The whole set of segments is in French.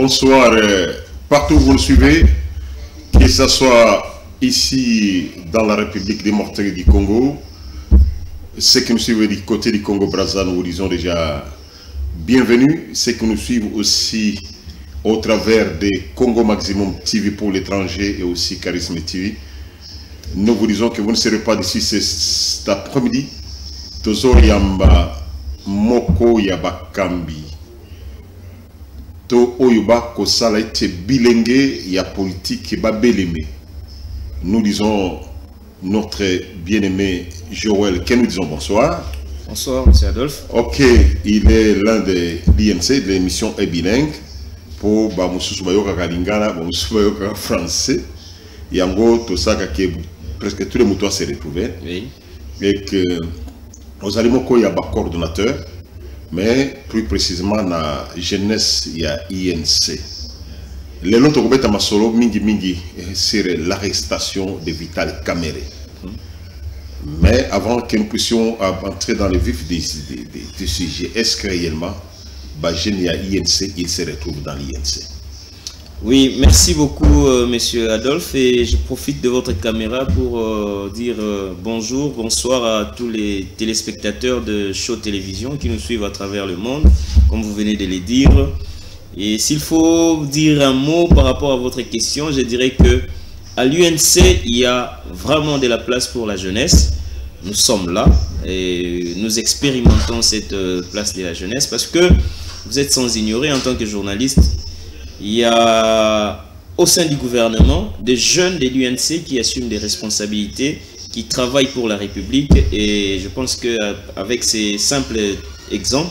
Bonsoir, partout où vous le suivez, que ce soit ici dans la République démocratique du Congo, ceux qui nous suivent du côté du Congo-Brazza, nous vous disons déjà bienvenue. Ceux qui nous suivent aussi au travers des Congo Maximum TV pour l'étranger et aussi Charisme TV, nous vous disons que vous ne serez pas d'ici cet après-midi. Tozo Yamba Moko Yabakambi. To Oyuba Kosala ete bilenge ya politique ba beleme. Nous disons notre bien-aimé Joël, que nous disons bonsoir. Bonsoir, M. Adolphe. Ok, il est l'un des l'INC, de l'émission est bilingue. Pour Bamususu Bayoka Kalingana, Bamususu Bayoka français. Yango, Tosaka, qui presque tous les moutons se retrouvaient. Oui. Et que nous allons il y a un coordonnateur, mais plus précisément la jeunesse, il y a INC. Les autres gobeta masolo mingi sur l'arrestation de Vital Kamerhe. Mais avant que nous puissions entrer dans le vif du sujet, est-ce que réellement Bajen a INC, il se retrouve dans l'INC? Oui, merci beaucoup, Monsieur Adolphe, et je profite de votre caméra pour dire bonjour, bonsoir à tous les téléspectateurs de Show Télévision qui nous suivent à travers le monde, comme vous venez de le dire. Et s'il faut dire un mot par rapport à votre question, je dirais que à l'UNC, il y a vraiment de la place pour la jeunesse. Nous sommes là et nous expérimentons cette place de la jeunesse parce que vous êtes sans ignorer en tant que journaliste, il y a au sein du gouvernement des jeunes de l'UNC qui assument des responsabilités, qui travaillent pour la République, et je pense qu'avec ces simples exemples,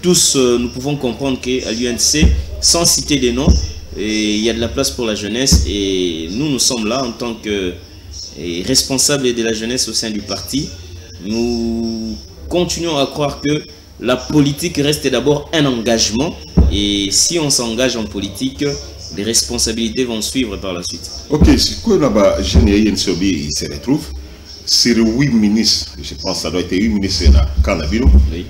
tous nous pouvons comprendre qu'à l'UNC, sans citer des noms, il y a de la place pour la jeunesse, et nous sommes là en tant que responsables de la jeunesse au sein du parti. Nous continuons à croire que la politique reste d'abord un engagement, et si on s'engage en politique, les responsabilités vont suivre par la suite. Ok, c'est quoi là-bas, il se retrouve sur 8 ministres, je pense que ça doit être 8 ministres dans Kanabino,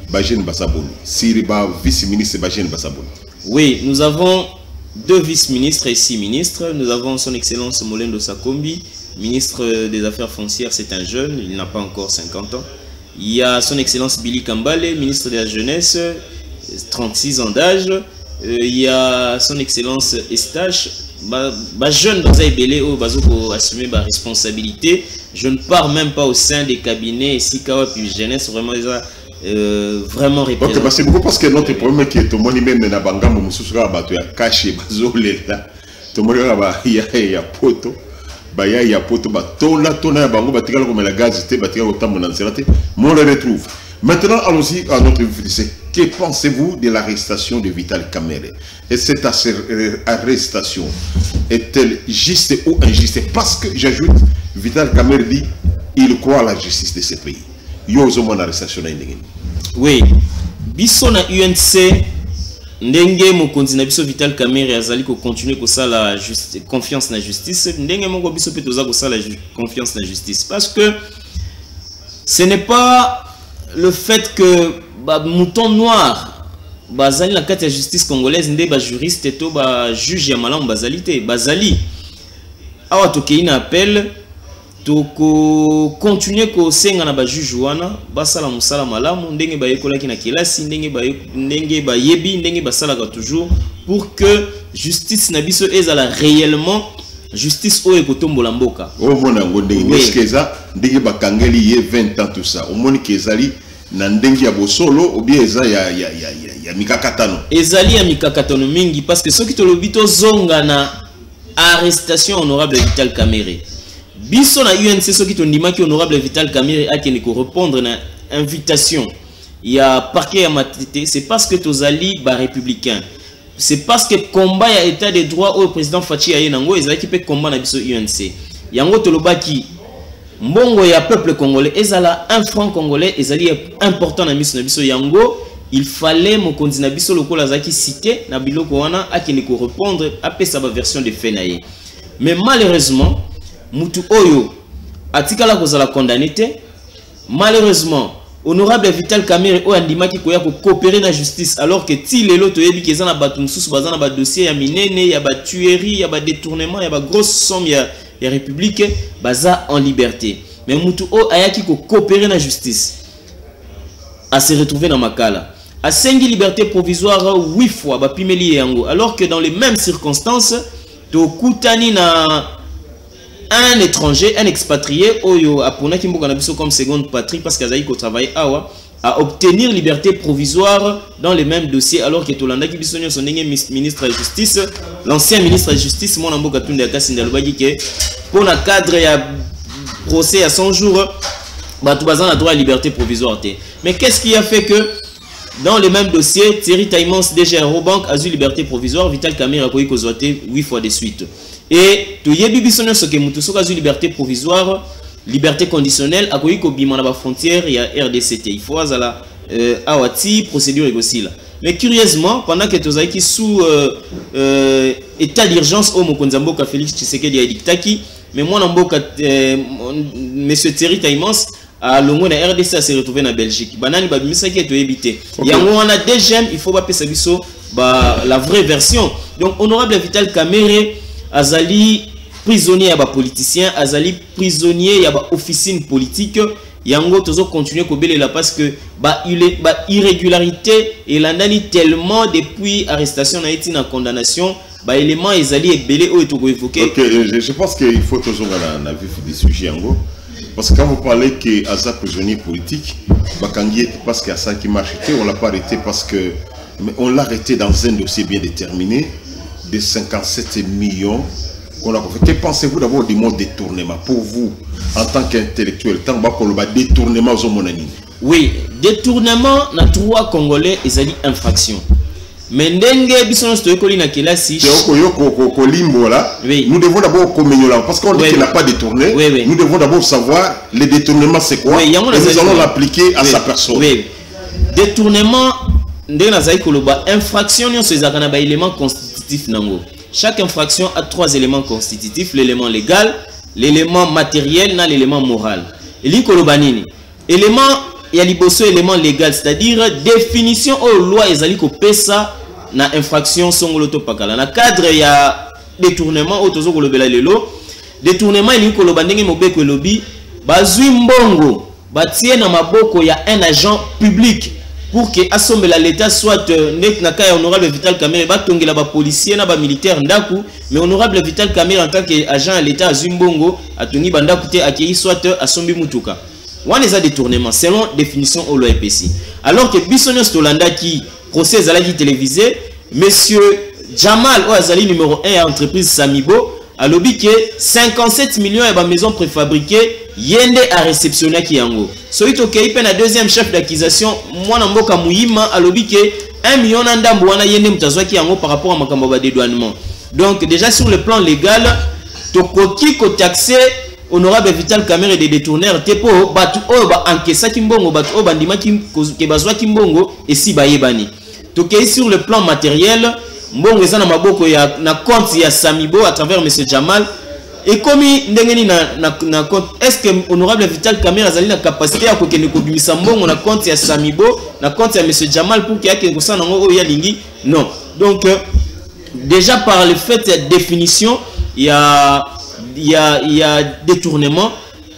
Bajen Bassabouni. Sur le vice-ministre Bajen Bassabouni. Oui, nous avons 2 vice-ministres et 6 ministres. Nous avons son Excellence Molendo Sakombi, ministre des Affaires foncières, c'est un jeune, il n'a pas encore 50 ans. Il y a son Excellence Billy Kambale, ministre de la Jeunesse, 36 ans d'âge. Il y a son Excellence Estache, jeune dans un belé où il assumer ma responsabilité. Je ne pars même pas au sein des cabinets Sikawa puis jeunesse vraiment vraiment représenté. Ok, c'est beaucoup parce que notre problème qui est tout le monde même na bangambo mususuka bato ya caché bazolela. Tout le monde ya poto. Baya ya poto batola tona ya bango batikala comme la gaz te batikala autant mon anxiété. Moi le retrouve. Maintenant allons-y à notre vif. Que pensez-vous de l'arrestation de Vital Kamerhe? Et cette arrestation est-elle juste ou injuste? Parce que j'ajoute, Vital Kamerhe dit il croit à la justice de ce pays. Il y a une arrestation. Oui, biso na UNC ndenge mokonzi na biso Vital Kamerhe azali ko continuer ko ça la confiance na justice, ndenge moko biso pe toza ko ça la confiance na justice, parce que ce n'est pas le fait que mouton noir bazali la carte de justice congolaise ndé ba juriste to ba juge ya malamu bazali te bazali awa tokei na appel to ko continuer ko senga na ba juge wana basala musala malamu ndenge ba yekolaki na kelasi ndenge ba yebi ndenge basala ka toujours pour que justice na biso ezala réellement justice oyo kotombola mboka o mona ngonde ngeskeza ndenge bakangeli ye 20 ans tout ça o moni kezali na ndenge ya bosolo ou bien eza ya mikakatano ezali ya mikakatano mingi parce que ceux qui te lobito zonga na arrestation honorable Vital Kamerhe biso na UNC ceux qui te ndimaki honorable Vital Kamerhe akeni ko répondre na invitation ya parquet ya matete, c'est parce que tozali ba républicain, c'est parce que combat ya état de droit au président Fachi ayenango ezali ki pe combat na biso UNC yango tolobaki mbongo ya peuple congolais ezala un franc congolais ezali important na miso na biso yango il fallait mokonzi na biso lokola zaki cité na biloko wana akini ko répondre apesa ba version de fait na ye. Mais malheureusement mutu oyo atikala kozala condamné te, malheureusement honorable Vital Kamerhe o andima ki koya ko coopérer na justice alors que ti lelo to yebi ke za na batu mususu baza na ba dossier ya minene ya ba tuerie ya ba détournement ya ba grosse somme ya république baza en liberté mais mutu o ayaki ko coopérer na justice à se retrouver dans makala à 5 liberté provisoire 8 fois ba pimeli yango alors que dans les mêmes circonstances to kutani na un étranger, un expatrié, Oyo Apona Kimbo Kanabiso comme seconde patrie parce qu'Azaï ko travaille à obtenir liberté provisoire dans les mêmes dossiers alors que Tolanda Kibisonyo son ministre de la justice, l'ancien ministre de la justice, mon ambo Katunde Akasinda Lubagi que pour le cadre il y a procès à 100 jours, Batubazan a droit à liberté provisoire. Mais qu'est-ce qui a fait que dans les mêmes dossiers, Thierry Taimans, DG Aerobank, a eu liberté provisoire, Vital Kamerhe a koyi kozoate 8 fois de suite. Et tout yebi bisonyo soke mutu soka zu liberté provisoire, liberté conditionnelle, a koyi ko bima na ba frontière ya RDCT. Il faut azala awati procédure égosila. Mais curieusement, pendant que tozaiki sous état d'urgence au Mokonzamboka Félix Tshisekedi ya diktaki, mais moi namboka monsieur Thierry Taimans à longo na RDC s'est retrouvé na Belgique. Banani ba bimisa ki to ebité. Yango on a deuxième, il faut ba pesa biso ba la vraie version. Donc honorable Vital Kamerhe azali prisonnier ya ba politicien, azali prisonnier ya ba officine politique. Yango tozo continuer ko belela parce que ba irrégularité et landani tellement depuis arrestation na été na condamnation, ba élément ezali ebelé o to ko évoquer. OK, je pense qu'il faut toujours na vif du sujet yango. Parce que quand vous parlez que Aza prisonnier politique, Bakangi parce qu'il y a ça qui marche, on ne l'a pas arrêté parce que on l'a arrêté dans un dossier bien déterminé de 57 millions qu'on a fait. Que pensez-vous d'abord du mot détournement pour vous en tant qu'intellectuel? Tant que détournement aux monani. Oui, détournement na trois Congolais ils ont dit infraction. Mais ndenge bisono stoyekoli na kelasi nous devons d'abord commémorer parce qu'on dit qu'il n'a pas détourné. Nous devons d'abord savoir le détournement c'est quoi et nous allons l'appliquer à sa personne. Oui. Détournement ndenge nazali koloba infraction nyonso ezaka na ba élément constitutif nango. Chaque infraction a 3 éléments constitutifs, l'élément légal, l'élément matériel na l'élément moral. Eli koloba nini? Élément ya liboso élément légal, c'est-à-dire définition aux lois ezali ko pesa na infraction songoloto pakala na cadre ya détournement otozo kolobela lelo détournement ili koloba ndenge mobeko elobi bazwi mbongo batie na maboko ya un agent public pour que assombela l'état soit nek na ka honorable Vital Kamerhe batongela ba policier na ba militaire ndaku mais honorable Vital Kamerhe en tant que agent à l'état azwi mbongo atongi bandaku te akei soit asombi mutuka wana eza détournement selon définition au loi EPC alors que bisonyo stolanda qui procès Zalagi télévisé, monsieur Jamal Oazali numéro 1 à entreprise Samibo a lobby que 57 millions et maison préfabriquée yende à réceptionner qui yango. Soito Keipen a deuxième chef d'accusation moi namboka Muyima a lobby que 1 million ndambo wana yende mtazwa ki yango par rapport à makambo ba dédouanement. Donc déjà sur le plan légal tokoki ko taxer honorable Vital Kamerhe de détourneur tepo batu o ba encaissa kimbongo batu o bandima ke bazwa kimbongo et si bayebani. Tokei sur le plan matériel, mbongo eza na maboko ya na compte ya Samibo à travers monsieur Jamal et comme ndengeni na compte est-ce que honorable Vital Kamerhe azali na capacité ya kokende ko bimisa mbongo na compte ya Samibo na compte ya monsieur Jamal pour qu'il y ait quelque chose nango ya lingi non. Donc déjà par le fait de définition il y a détournement.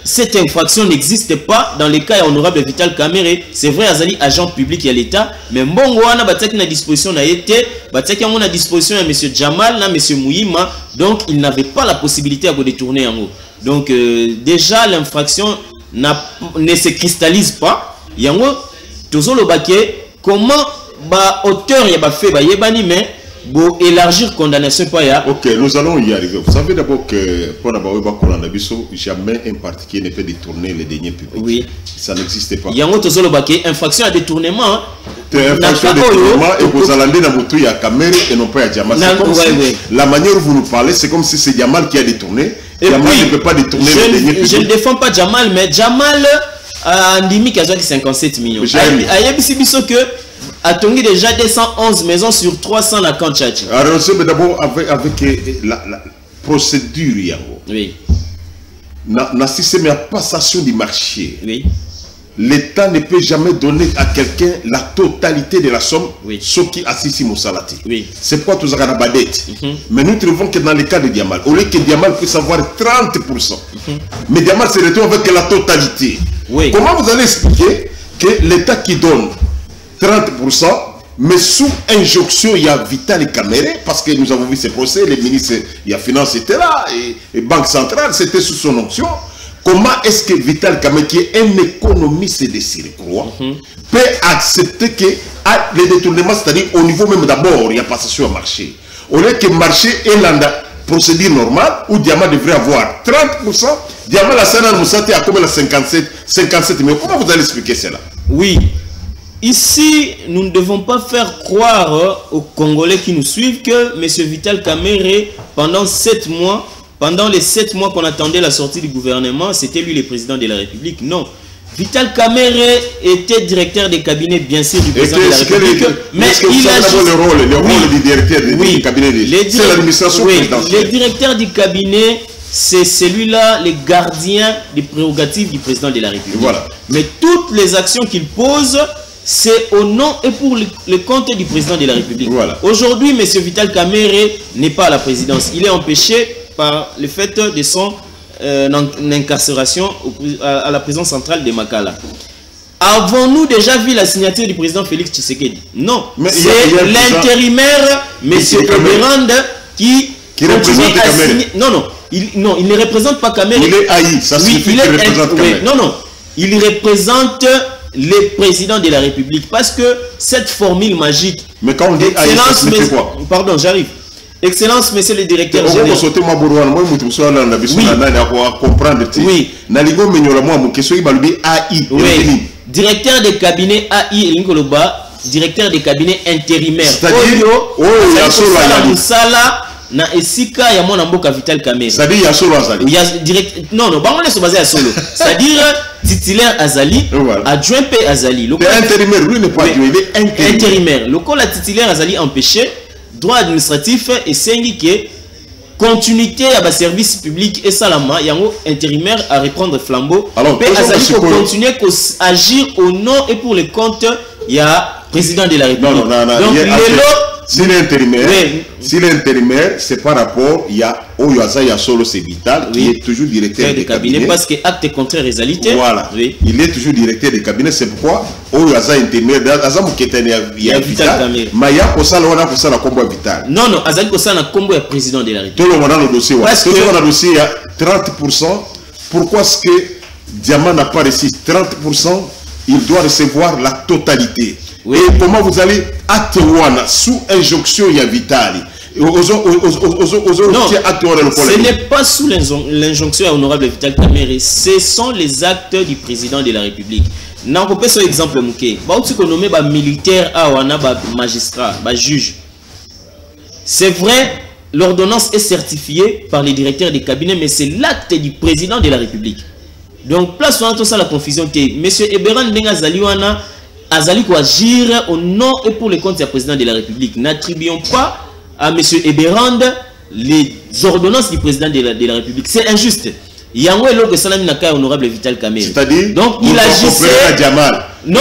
Cette infraction n'existe pas dans les cas honorable Vital Kamerhe. C'est vrai, Azali agent public et l'État, mais mbongo wana bataki na disposition na été, bataki yango na disposition à monsieur Jamal na monsieur Muyima, donc il n'avait pas la possibilité de détourner yango. Donc déjà l'infraction ne se cristallise pas. Yango tozolo baké comment ba auteur ya ba fait ba yebani mais pour élargir condamnation pas ya. OK, nous allons y arriver. Vous savez d'abord que pour Nabaouba Kolanabiso, jamais un particulier ne peut détourner les deniers publics. Oui. Ça n'existe pas. Yango tozolo baké infraction à détournement. Infraction à détournement et vous allez dans Moutou ya Kamerhe et non pas à Jamal. La manière où vous nous parlez, c'est comme si c'est Jamal qui a détourné. Et Jamal ne peut pas détourner les deniers publics. Je ne défends pas Jamal, mais Jamal a ndimi qui a 57 millions. Ayebisi biso que Atongi déjà 211 maisons sur 300 la Kanchachi. Alors, c'est d'abord avec la procédure. Oui. Na système de passation du marché. Oui. l'État ne peut jamais donner à quelqu'un la totalité de la somme, ce qui assiste mon salati. C'est pourquoi tous avons la dette. Mais nous trouvons que dans le cas de Diamal, au lieu que Diamal puisse avoir 30%, mais Diamal se retrouve avec la totalité. Comment vous allez expliquer que l'État qui donne 30%, mais sous injonction, il y a Vital Kamere, parce que nous avons vu ces procès, les ministres, il y a Finance était là, et Banque Centrale, c'était sous son onction. Comment est-ce que Vital Kamere, qui est un économiste de surcroît, peut accepter que les détournements, c'est-à-dire au niveau même d'abord, il y a passation au marché. Au lieu que le marché est la procédure normale, où Diamant devrait avoir 30%, Diamant la Sana Moussate a comme la 57 millions. Comment vous allez expliquer cela? Oui. Ici, nous ne devons pas faire croire aux Congolais qui nous suivent que M. Vital Kamere, pendant 7 mois, pendant les 7 mois qu'on attendait la sortie du gouvernement, c'était lui le président de la République. Non. Vital Kamere était directeur des cabinets, bien sûr, du président de la République. Mais il a juste... le rôle du directeur des cabinets, c'est l'administration présidentielle. Le directeur du cabinet, c'est celui-là, les gardiens des prérogatives du président de la République. Voilà. Mais toutes les actions qu'il pose, c'est au nom et pour le compte du président de la République. Voilà. Aujourd'hui, M. Vital Kamere n'est pas à la présidence. Il est empêché par le fait de son incarcération à la prison centrale de Makala. Avons-nous déjà vu la signature du président Félix Tshisekedi? Non. C'est l'intérimaire, M. Eberand, qui représente Kamere. Non, il ne représente pas Kamere. Il est haï, ça signifie qu'il représente Kamere. Non, il représente les présidents de la République. Parce que cette formule magique... Mais quand on dit haï, ça signifie quoi? Pardon, j'arrive. Excellence, monsieur le directeur général. Oui. Directeur des cabinets AI Linkoloba, directeur des cabinets intérimaires. C'est-à-dire, na esika ya mwana mboka Vital Kamere. C'est-à-dire, il y a solo Azali. Non, on est basé à solo. C'est-à-dire, titulaire Azali, adjoint P Azali. Intérimaire, lui n'est pas adjoint, il est intérimaire. Le cas la titulaire Azali empêché, droit administratif et syndiqué, continuité à service public et salama, il y a un intérimaire à reprendre flambeau. Alors, Azali pour continuer à agir au nom et pour le compte, il y a président de la République. Donc, si l'intérimaire, c'est par rapport, il y a Oyoazaya Solo, c'est Vital, qui est toujours directeur des cabinets. Parce que acte contraire réalité. Voilà. Oui. Il est toujours directeur des cabinets, c'est pourquoi Oyoazaya intérimaire, Azam Ketane, il y a Vital. Mais il y a Kosala, on a Kosala Combo Vital. Non, Azali Kosala Combo est président de la République. Tout le monde a le dossier. Parce que dans le dossier, il y a 30%. Pourquoi est-ce que Diamant n'a pas reçu 30%? Il doit recevoir la totalité. Oui. Et comment vous allez atteindre sous injonction il y a Vitali? Non, ce n'est pas sous l'injonction honorable Vital Kamere, ce sont les actes du président de la République. N'a pas ce exemple mouké. Ba outi ko nommé ba militaire a wana ba magistrat, ba juge. C'est vrai, l'ordonnance est certifiée par les directeurs des cabinets, mais c'est l'acte du président de la République. Donc place on tout ça la confusion que monsieur Eberand Benga Zaliwana Azali ko agir au nom et pour le compte du président de la République. N'attribuons pas à M. Eberand les ordonnances du président de la République. C'est injuste. Yango est que Salam Naka honorable Vital Kamere. C'est-à-dire, donc il agissait. Non.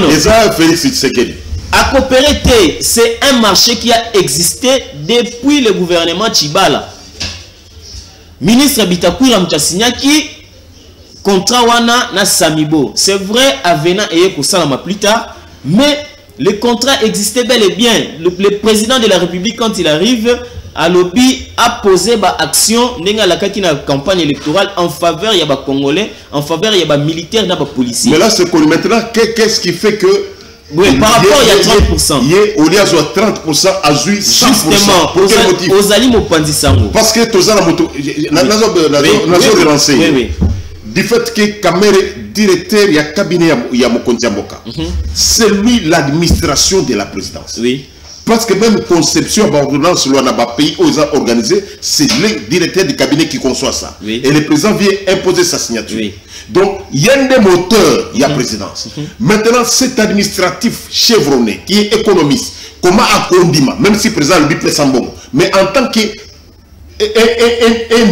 Et ça, Félix Tshisekedi. À coopérer, c'est un marché qui a existé depuis le gouvernement Tchibala. Ministre Bitakwira Mchassinyaki. Contrat wana na Samibo. C'est vrai, Avena et Kosalama plus tard, mais le contrat existait bel et bien. Le président de la République, quand il arrive, à lobby, a posé ba action nenga la kakina campagne électorale en faveur ya ba Congolais, en faveur ya ba militaires na ba policiers. Mais là, c'est que maintenant, qu'est-ce qui fait que oui, par rapport, il y a 30%. Il y a au lieu de 30% à 100%. Justement, pour quel motif? Aux Ali Mopandi Sango. Parce que tous la moto, du fait que Kamere, directeur, il y a cabinet, il y a Mokontiamboka. C'est lui l'administration de la présidence. Oui. Parce que même conception d'ordonnance, on a pays organisé, c'est le directeur du cabinet qui conçoit ça. Oui. Et le président vient imposer sa signature. Oui. Donc, il y a des moteurs, il y a présidence. Maintenant, cet administratif chevronné, qui est économiste, comment à Kondima, même si le président lui plaît Sambon, mais en tant qu'un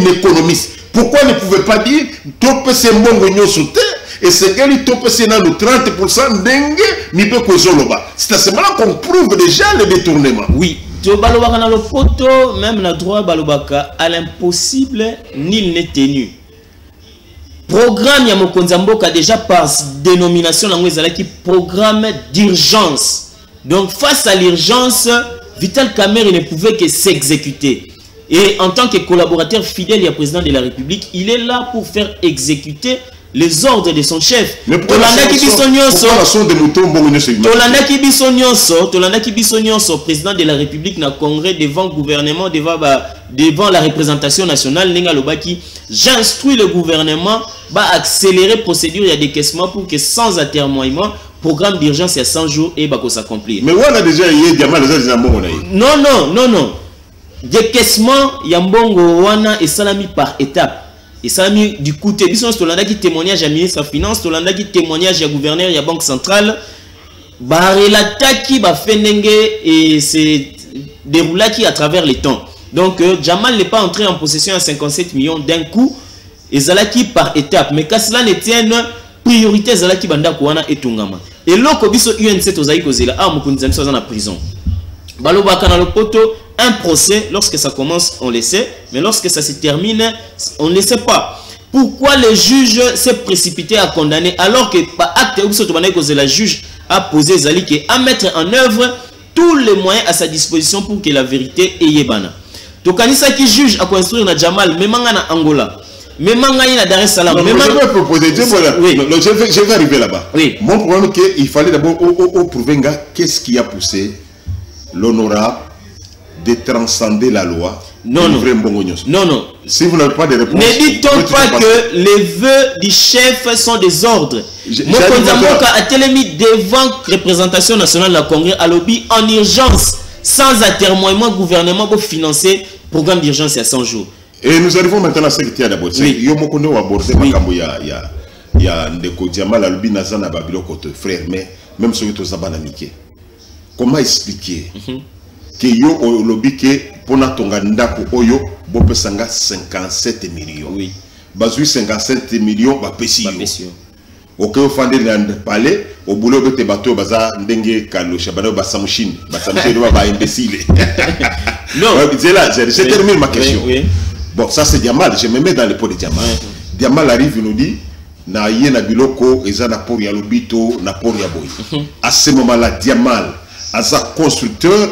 économiste, pourquoi ne pouvez pas dire trop c'est bon sauter et c'est que lui top c'est dans le 30% dengue ni peut kozoloba. C'est à ce moment qu'on prouve déjà le détournement. Oui, to balobaka na lopoto même na droit balobaka à l'impossible nul n'est tenu. Programme ya mokonzi mboka déjà par dénomination langue ezalaki programme d'urgence. Donc face à l'urgence, Vital Kamerhe ne pouvait que s'exécuter. Et en tant que collaborateur fidèle et président de la République, il est là pour faire exécuter les ordres de son chef. Tolanda Kibisonyoso, président de la République, na congrès devant le gouvernement, devant la représentation nationale, j'instruis le gouvernement à accélérer la procédure de décaissement pour que sans atermoiement, programme d'urgence il y a 100 jours et va s'accomplir. Mais on a déjà non. Décaissement Yambongo wana et salami par étape. Et salami du côté bisons Tolanda qui témoignage à ministre des Finances, Tolanda qui témoignage à gouverneur ya Banque centrale. Barelataki ba fenenge et c'est déroulaki à travers le temps. Donc Jamal n'est pas entré en possession à 57 millions d'un coup et zalaki par étape. Mais qu'à cela ne tienne priorité zalaki banda kouana et tungama. Et l'oko biso UNC tozali kozela a mokonzi biso en prison. Balobaka na lopoto. Un procès, lorsque ça commence, on le sait, mais lorsque ça se termine, on ne le sait pas. Pourquoi le juge s'est précipité à condamner alors que par acte où la juge a posé Zali à mettre en œuvre tous les moyens à sa disposition pour que la vérité ait yébana. Donc Anissa qui juge à construire na Jamal, même en Angola, même en Dar es Salaam. Je vais proposer, je vais arriver là-bas. Oui. Mon problème est qu'il fallait d'abord prouver qu'est-ce qui a poussé l'honorable de transcender la loi. Non. Si vous n'avez pas de réponse, ne dit-on pas que les vœux du chef sont des ordres? Mokonzi Mboka a télémis devant représentation nationale de la Congrès à lobby en urgence, sans atermoiement gouvernement pour financer le programme d'urgence il y a 100 jours. Et nous arrivons maintenant à ce qui est d'abord. Oui. Yo mokono wa abordé makambo ya ndeko Jamal alobi nazana babilo kote frère, mais même ceux qui ont amitié. Comment expliquer que yo lobby que pona tonga ndako oyo bopesanga 57 millions. Oui. Bazui 57 millions ba pesi yo. Ok, au fondé de palais, au boulot de bateau baza ndenge kalosha bana ba samushine ba imbécile. Non, c'est là, j'ai terminé ma question. Oui. Bon, ça c'est Diamal, je me mets dans le pot de Diamal. Diamal arrive, il nous dit na yena biloko eza na port ya lobito na port ya boy. À ce moment-là, Diamal aza constructeur,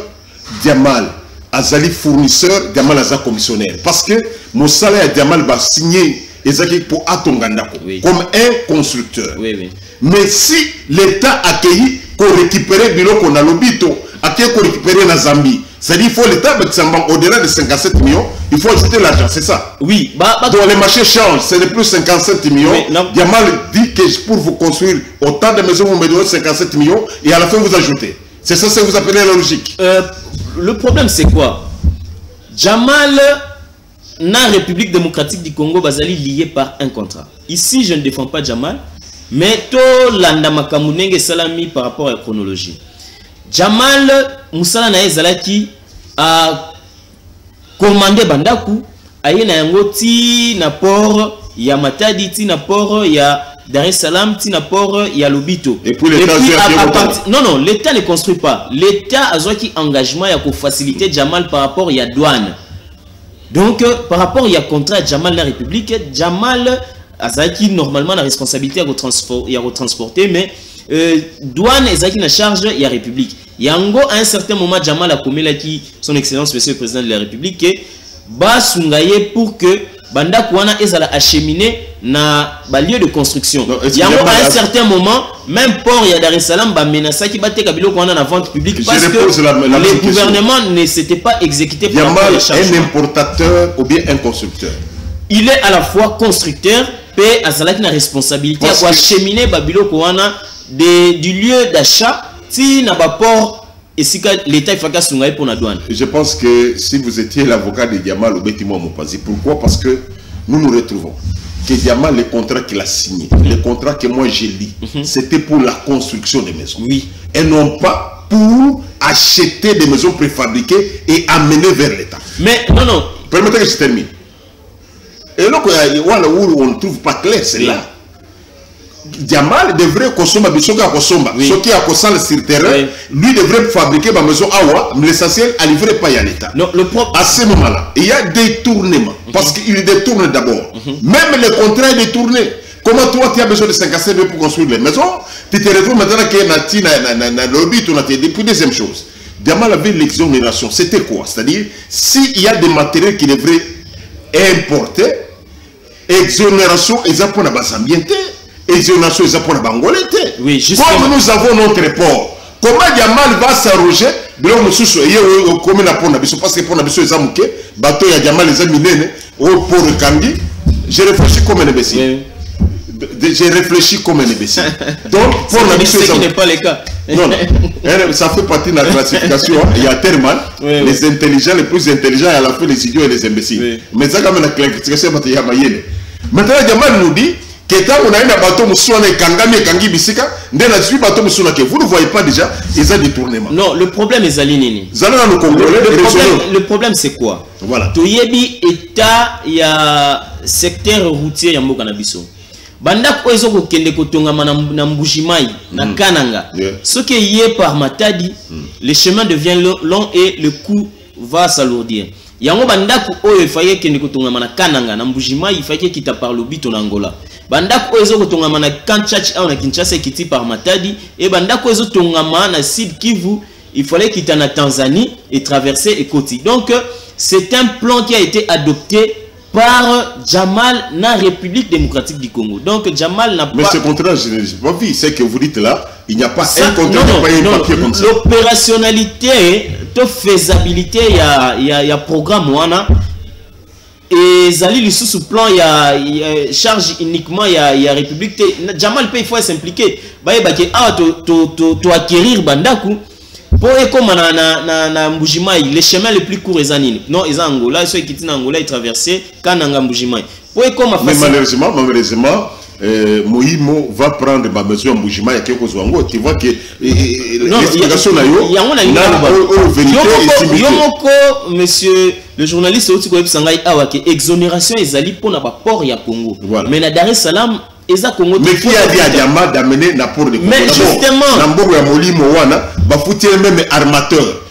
Diamal azali fournisseur, Diamal aza commissionnaire. Parce que mon salaire Diamal va signer pour Atongandako comme un constructeur. Oui. Mais si l'État a accueilli pour récupérer biloko na lobito, accueilli pour récupérer la Zambie, c'est-à-dire qu'il faut l'État au-delà de 57 millions, il faut ajouter l'argent, c'est ça. Oui. Donc les marchés changent, ce n'est plus 57 millions. Diamal dit que pour vous construire autant de maisons, vous me donnez 57 millions et à la fin vous ajoutez. C'est ça que vous appelez la logique. Le problème c'est quoi? Jamal, la République démocratique du Congo, bazali lié par un contrat. Ici, je ne défends pas Jamal, mais to landa makamunenge salami par rapport à la chronologie. Jamal Moussala na ezalaki a commandé Bandaku aye na yango ti na port ya Matadi ti na port ya Dar es Salaam ti na port ya Lobito. Et puis l'État non, l'État ne construit pas. L'État a qui engagement ya ko faciliter Jamal par rapport ya douane. Donc par rapport à contrat Jamal la République, Jamal a qui normalement la responsabilité à retransporter, mais douane est qui na charge il y a République. Yango à un certain moment Jamal a commis qui son excellence monsieur le président de la République que ba sungaye pour que banda kwana ezala acheminer na ba lieu de construction. Yango à un certain moment même port ya Dar es Salaam ba menaça qui batté kabilo kwana na vente publique parce que le gouvernement ne s'était pas exécuté par Jamal un importateur ou bien un constructeur. Il est à la fois constructeur et azalaki na responsabilité à acheminer babilo kwana du lieu d'achat si na ba port et si l'État il faut sungaye pour la douane. Je pense que si vous étiez l'avocat de Diamal au Bétimo Mopazi, pourquoi? Parce que nous nous retrouvons que Diamal, le contrat qu'il a signé, le contrat que moi j'ai lu, c'était pour la construction des maisons. Oui. Et non pas pour acheter des maisons préfabriquées et amener vers l'État. Mais non. Permettez que je termine. Et là où on ne trouve pas clair, c'est là. Diamal devrait consommer bisoka consommer. Ce qui a consommé sur le terrain, lui devrait fabriquer ma maison awa, mais l'essentiel à livrer pas à l'État. À ce moment-là, il y a des détournements parce qu'il détourne d'abord. Même le contrat est détourné. Comment toi tu as besoin de 55 000 pour construire les maisons? Tu te retrouves maintenant qu'il y a un lobby, tu as dit. Puis deuxième chose, Diamal avait l'exonération. C'était quoi? C'est-à-dire, s'il y a des matériels qui devraient importer, exonération, ils ont pour la base ambientée, exonération, ils ont pour la bangolette. Oui, justement. Comme nous avons notre port, comment Diamal va s'arroger? Parce que pour la mission, ils ont mouqué, bateau, il y a Diamal, les amis, au port de Kandi. J'ai réfléchi comme un imbécile. Oui. J'ai réfléchi comme un imbécile. Donc, pour la mission, ce qui n'est pas le cas. Non, ça fait partie de la classification. Il y a tellement les intelligents, les plus intelligents, et à la fin les idiots et les imbéciles. Mais ça, quand même, la classification, il y a Mayenne. Maintenant, Diamal nous dit que quand on a un bateau, vous ne voyez pas déjà, ils ont détournement. Non, le problème est Zalinini. Le problème, c'est quoi? Voilà. Toyebi État, il y a secteur routier, il y a Mokanabiso. Banda ko ezo ko kende ko tongama na Mbujimai na Kananga. Ce qui est par Matadi, le chemin devient long et le coût va s'alourdir. Yango banda ko oyo faye kende ko tongama na Kananga na Mbujimai, il fallait qu'il t'a parlé bito na Angola. Banda ko ezo ko tongama na Kanchachi ou na Kinshasa kiti par Matadi et banda ko ezo tongama na Sud Kivu, il fallait qu'il t'a na Tanzanie et traverser Ekoti. Donc c'est un plan qui a été adopté par Jamal na République démocratique du Congo. Donc Jamal n'a pas... Mais ce contrat, je n'ai pas vu. C'est que vous dites là, il n'y a pas un contrat, pas un papier comme ça. L'opérationnalité, la faisabilité, il y a programme ouana. Et Zali, sous plan, il y a charge uniquement, il y a République. Jamal peut, il faut s'impliquer. Tu acquérir Bandaku. Pour comme na Mbujimai, les chemins les plus courts, non, ils ont Angola, ceux qui sont en Angola, ils traversent Kananga Mbujimai. Mais malheureusement, Moïmo va prendre ma maison à Mbujimai, tu vois que l'explication là, monsieur le journaliste, exonération est pour la port ya Congo. Mais na Dar es Salaam, mais qui a dit à Diama d'amener la port de Congo? Mais justement, même armateur.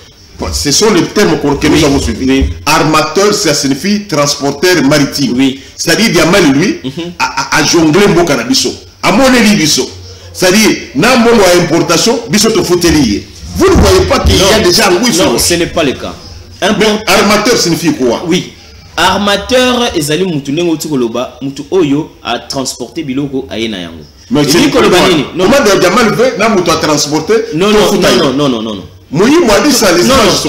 Ce sont les termes que nous avons suivis. Armateur, ça signifie transporteur maritime. Oui. C'est-à-dire Diama, lui, a jonglé mon cannabis. À mon élibiso. C'est-à-dire, n'a mon importation, biso te foutelier. Vous ne voyez pas qu'il y a déjà un oui. Non, ce n'est pas le cas. Mais armateur signifie quoi? Oui. Armateur ezali mutu nengo tukoloba mutu oyo a transporter biloko ayena yango. Mais c'est koloba nini? Non, mais Diamal veut na mutu a transporter. Non. Moi dit ça les images.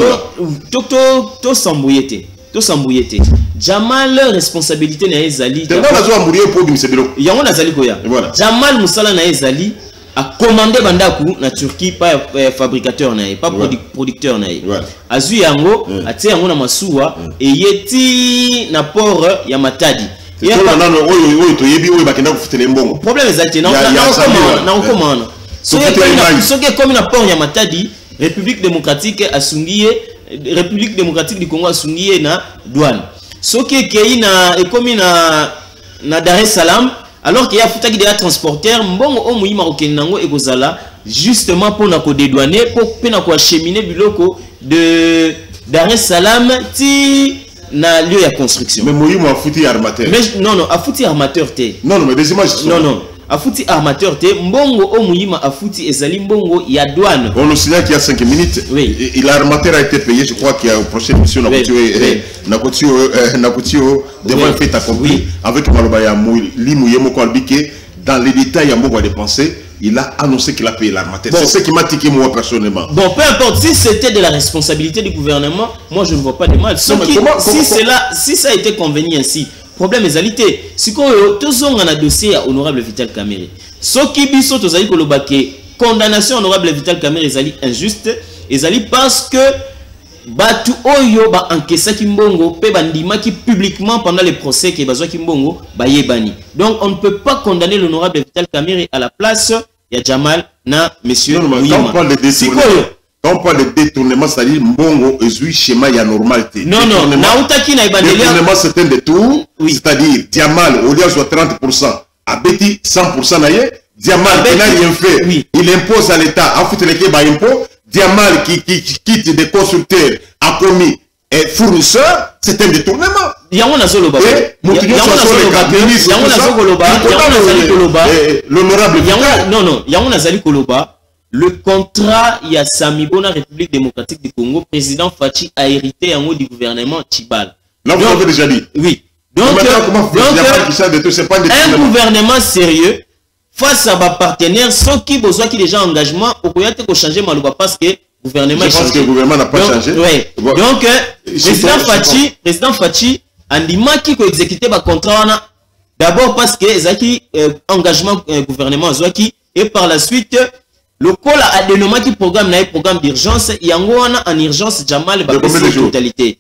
To sambuyete. To sambuyete. Jamal responsabilité na ezali. Tellement la zo amurier pour bimse biloko. Yango nazali koya. Jamal musala na ezali a commandé Bandaku na Turquie, pas fabricateur nae, pas producteur nae. Azui yango, atie yango na masuwa et yeti na port ya Matadi. Problème exact, na comment ce qui est comme na port ya Matadi, République démocratique du Congo a sungié na douane. Ce qui est na comme na Dar es Salaam. Alors qu'il y a des transporteurs, bon au moyen marocain nango et gozala justement pour na ko dédouaner pour pena ko acheminer biloko de Dar es Salaam ti na lieu de construction. Mais moyen mo afuti armateur. Mais non afuti armateur te. Non mais des images. Non afuti armateur te mbongo au moyen afuti ezali mbongo ya douane. On nous signale qu'il y a 5 minutes. Oui. Et l'armateur a été payé, je crois qu'il y a une prochaine mission Nakotio devant fait accompli avec Malobaya Limouye Kolbike dans les détails à Mogo dépenser. Il a annoncé qu'il a payé l'armateur. C'est ce qui m'a tiqué moi personnellement. Bon, peu importe, si c'était de la responsabilité du gouvernement, moi je ne vois pas de mal. Si ça a été convenu ainsi, problème est alité. Si on a un dossier à honorable Vital Kamerhe, ce qui biso tozali kolobake condamnation honorable Vital Kamerhe est injuste, et parce que batu oyo ba encaissa kimbongo pe bandima qui publiquement pendant les procès qui bazwa kimbongo ba yebani. Donc on ne peut pas condamner l'honorable Vital Kamerhe à la place ya Jamal na monsieur Mouyima. Quand on parle de détournement, c'est-à-dire mbongo ezui schéma ya normalité. Non, na utaki na ibandeli. Détournement c'est un détour, c'est-à-dire Diamal au lieu de 30% a beti 100% naie. Diamal qui n'a rien fait, oui. il impose à l'État à foutre les impôts. Diamal qui quitte des constructeurs a commis un fournisseur, c'est un détournement. L'honorable le contrat, il y a Samibona, République démocratique du Congo, président Fachi a hérité en haut du gouvernement Tchibal. Là, vous avez déjà dit. Oui. Donc, un gouvernement sérieux, face à vos partenaires, ceux qui besoin qui déjà engagement, au Koyate pour changer Malouba parce que le gouvernement je pense que le gouvernement n'a pas changé. Ouais. Donc, président Fachi, Andima qui peut exécuter le contrat, d'abord parce que Zaki engagement gouvernement Zaki, et par la suite, le col a dénommé qui programme d'urgence, il y a en urgence Jamal va passer en totalité.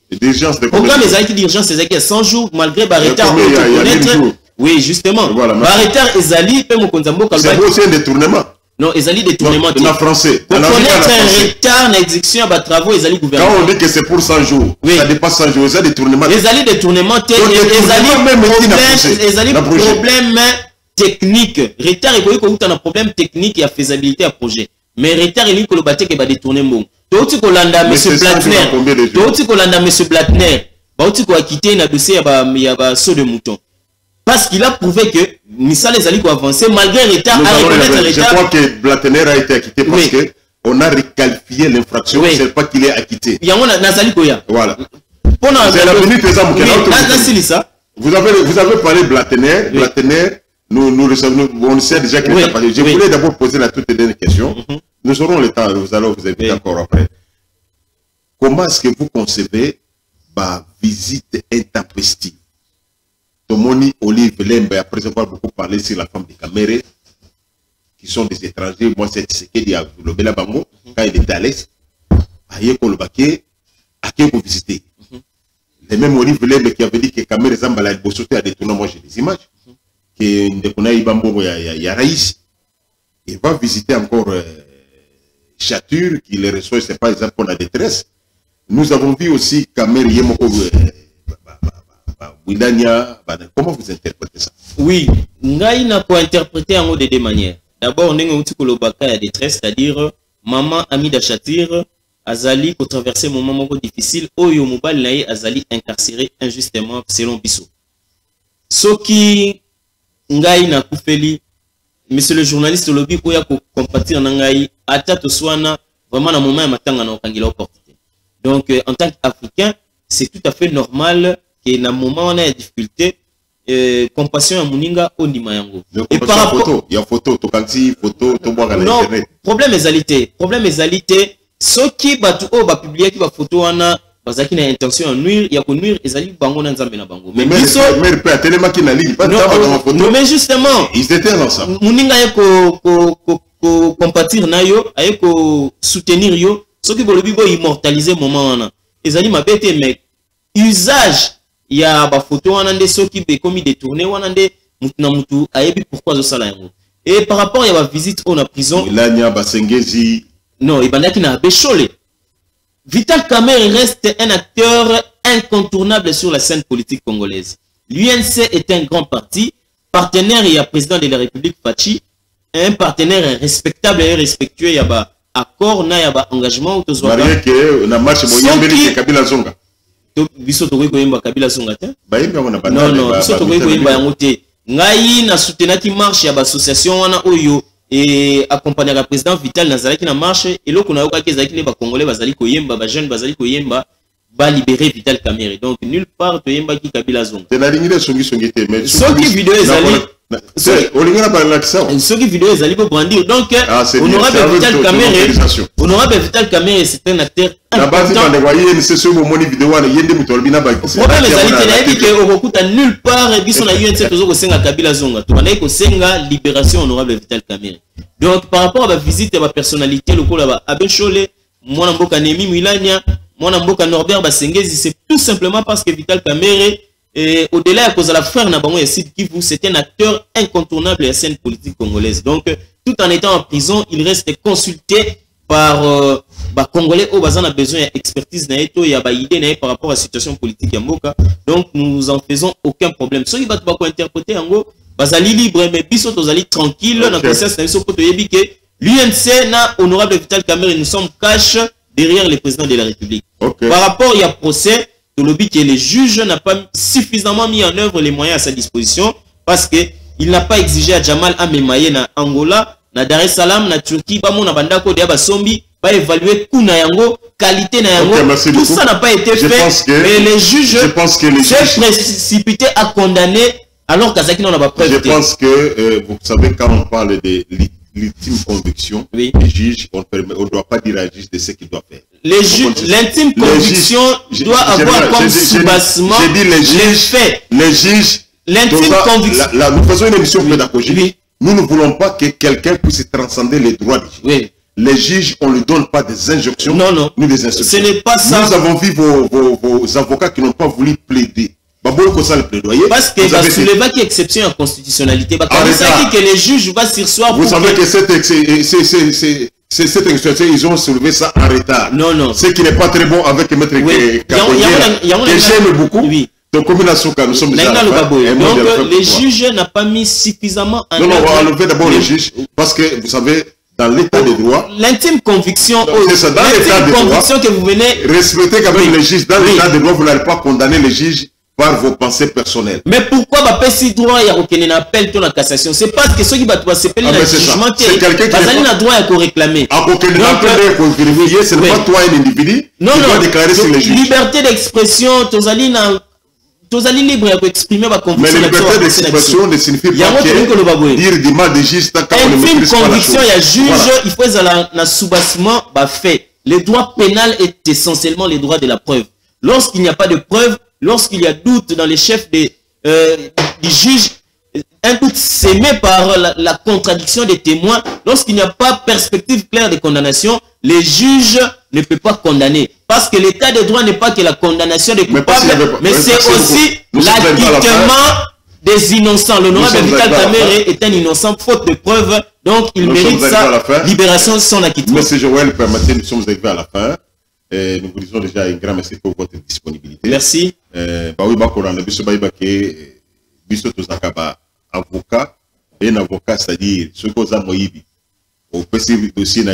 Programme d'urgence, c'est à 100 jours, malgré Barreta, oui, justement. Barreta et Zali, c'est aussi un détournement. Non, Ezali détournement. En français. Pour connaître un retard dans l'exécution de travaux, Ezali gouvernement. Quand on dit que c'est pour 100 jours, ça dépasse 100 jours, Ezali détournement. Ezali détournement, Ezali problème technique. Retard et un problème technique et à faisabilité à projet. Mais retard et lui, le bâti qui va détourner bon. Tout Kolanda, M. Blatner. Tout Kolanda, M. Blatner. Tout a quitté un dossier, il y a saut de mouton. Parce qu'il a prouvé que Missa les alliés avancer malgré retard. Je crois que Blatner a été acquitté parce que on a requalifié l'infraction. Oui. C'est pas qu'il est acquitté. Il y a un Nazali Koya. Voilà. C'est la minute des hommes. Vous avez parlé de Blatner. Oui. Blatner, on sait déjà qu'il est passé. Je voulais d'abord poser la toute dernière question. Nous aurons le temps. Vous allez vous inviter encore après. Comment est-ce que vous concevez ma visite intempestive? Tomoni Olive Lembe, après avoir beaucoup parlé sur la femme de Kamere, qui sont des étrangers, moi c'est ce qu'il y a le Bela Bango, quand il était à l'Est, à Yekolobake, à qui vous visiter. Le même Olive Lembe qui avait dit que Kamere Zambala est bossoté à détourner, moi j'ai des images, que Ndekona Ibambo y a Raïs, il va visiter encore Chature, qui les reçoit, c'est pas exemple pour la détresse. Nous avons vu aussi Kamere Yemoko. Comment vous interprétez ça? Oui, Ngai n'a pas interprété en haut de deux manières. D'abord, on a un petit détresse, c'est-à-dire maman Amida Chatir, Azali, pour traverser un moment difficile, Oyo Moubal Naï, Azali incarcéré injustement selon Bissot. Ce qui Ngai n'a pas fait, monsieur le journaliste lobby, Oya pour compatir Ngai, Atato Swana, vraiment dans le moment où on a opportunité. Donc, en tant qu'Africain, c'est tout à fait normal. Et dans le moment où on a des difficultés, compassion à Mouninga au Nimayango. Et par rapport, il y a photo, photo, non, problème est alité. Ceux qui va publier qui va photo on a parce qu'il a intention de nuire, il y a que nuire et zali bango na nzambe na bango. Mais peut tellement qu'il n'a pas non, mais justement, ils étaient ensemble. Mouninga ko compatir na yo, ko soutenir yo, ceux qui veulent immortaliser moment on a. Et zali ma bête mais usage il y a des photos on a des ceux qui ont commis détourné on a des mutu ayebi pourquoi ça là. Et par rapport à la visite on a prison là il y a Basengezi non il y a Bécholé. Vital Kamerhe reste un acteur incontournable sur la scène politique congolaise. L'UNC est un grand parti partenaire et président de la République Fachi, un partenaire respectable et respectueux. Il y a accord na ya ba engagement marié que na marche moyenne Kabila Zonga. Biso to koyemba Kabila Zonga te non biso to koyemba yango te ngai na soutenaki marche ya ba association wana oyo et accompagner le président Vital Nazaraki na marche et loko na yoka kezaki ne ba congolais bazali koyemba ba jeune bazali koyemba ba libérer Vital Kamerhe donc nulle part to yemba ki Kabila Zonga te na ringile songi te mais soki vidéo ezali olingana ba l'accent soki vidéo ezali ko brandir donc honorable Vital Kamerhe c'est un acteur important na basi c'est ce moment vidéo wana yende mutolbina ba problème ezali te na yebi ke okokuta nulle part biso na UNC tozo ko senga Kabila Zonga to banayi ko senga libération honorable Vital Kamerhe. Donc par rapport à la visite de la personnalité lokola Abechole mwana mboka Nemi Milania mwana mboka Norbert Basengezi, c'est tout simplement parce que Vital Kamerhe au-delà à cause de la frère Nabango Sid Kivu, c'est un acteur incontournable de la scène politique congolaise. Donc tout en étant en prison, il reste consulté par Congolais au bazan a besoin d'expertise na eto ya ba idée par rapport à la situation politique ya mboka. Donc nous en faisons aucun problème. Ce qui va interpréter en gros bazali libre mais biso tozali tranquille na conscience na biso po toyebi ke l'UNC na honorable Vital Kamerhe nous sommes cash derrière le président de la République. Par rapport il y a procès de lobby que les juges n'a pas suffisamment mis en œuvre les moyens à sa disposition parce que il n'a pas exigé à Jamal Amemaye na Angola na Dar es Salaam na Turquie ba mona bandako de basombi pas évaluer coût na yango, qualité na yango, tout ça n'a pas été fait. Mais les juges s'est précipité à condamner alors qu'Azaki n'en a pas preuve. Je pense que, vous savez, quand on parle de l'ultime conviction, les juges, on ne doit pas dire à juge de ce qu'il doit faire. Les juges, l'intime conviction doit avoir comme soubassement les faits. Les juges, l'intime conviction. Nous faisons une émission pédagogique. Nous ne voulons pas que quelqu'un puisse transcender les droits des juges. Les juges, on ne donne pas des injonctions, ni des instructions. Ce n'est pas ça. Nous avons vu vos avocats qui n'ont pas voulu plaider. Parce que va soulever qui exception en constitutionnalité. Que les juges vont sursoir. Vous savez que cette exception, ils ont soulevé ça en retard. Non. Ce qui n'est pas très bon avec Maître Kakoyera, que j'aime beaucoup. Donc, les juges n'ont pas mis suffisamment en œuvre. Non, on va enlever d'abord les juges. Parce que, vous savez, dans l'état de droit, l'intime conviction, que vous venez respecter quand même les juges. Dans l'état de droit, vous n'allez pas condamner les juges par vos pensées personnelles. Mais pourquoi pas si droit il y a aucun appel de la cassation? C'est parce que ceux qui va s'appeler le jugement c'est quelqu'un qui a droit à réclamer. Ce n'est pas toi un individu qui doit déclarer sur les juges. Liberté d'expression, Tozali libre à exprimer ma conviction. Mais liberté d'expression ne signifie pas dire du mal des juges tant qu'on ne maîtrise pas la chose. Conviction, il y a juge, il faut un soubassement fait. Le droit pénal est essentiellement le droit de la preuve. Lorsqu'il n'y a pas de preuve, lorsqu'il y a doute dans les chefs du juge, un doute sémé par la contradiction des témoins, lorsqu'il n'y a pas perspective claire de condamnation, les juges ne peuvent pas condamner. Parce que l'état de droit n'est pas que la condamnation des coupables, mais c'est aussi l'acquittement des innocents. L'honorable Vital Kamerhe est un innocent faute de preuve, donc il mérite sa libération sans acquittement. Monsieur Joël, permettez, nous sommes arrivés à la fin. Et nous vous disons déjà un grand merci pour votre disponibilité. Merci. Avocat, un avocat, c'est-à-dire ce que vous avez au petit dossier,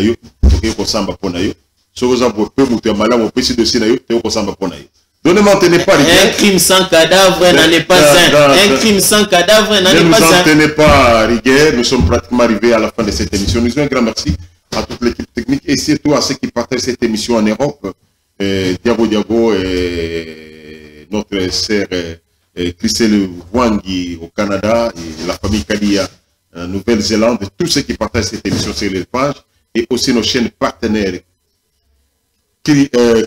donnez-moi, tenez pas un crime sans cadavre n'en est pas un. Un crime sans cadavre n'en est pas un. Ne tenez pas rigueur. Nous sommes pratiquement arrivés à la fin de cette émission. Nous disons un grand merci à toute l'équipe technique et surtout à ceux qui partagent cette émission en Europe. Diago et notre sœur Christelle Wangi au Canada et la famille Kalia en Nouvelle-Zélande, tous ceux qui partagent cette émission sur les pages et aussi nos chaînes partenaires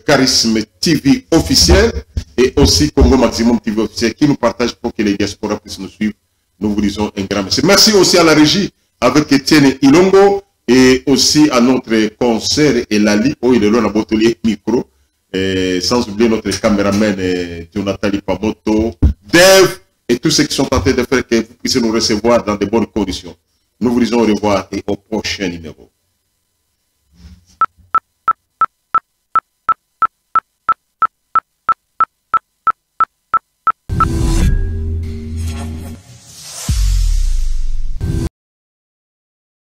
Charisme TV officiel et aussi Congo Maximum TV officiel qui nous partagent pour que les diasporas puissent nous suivre. Nous vous disons un grand merci. Merci aussi à la régie avec Etienne Ilongo et aussi à notre concert Elali, où il est là dans votre micro. Sans oublier notre caméraman Jonathan Lipamoto, Dave et tous ceux qui sont tentés de faire que vous puissiez nous recevoir dans de bonnes conditions. Nous vous disons au revoir et au prochain numéro.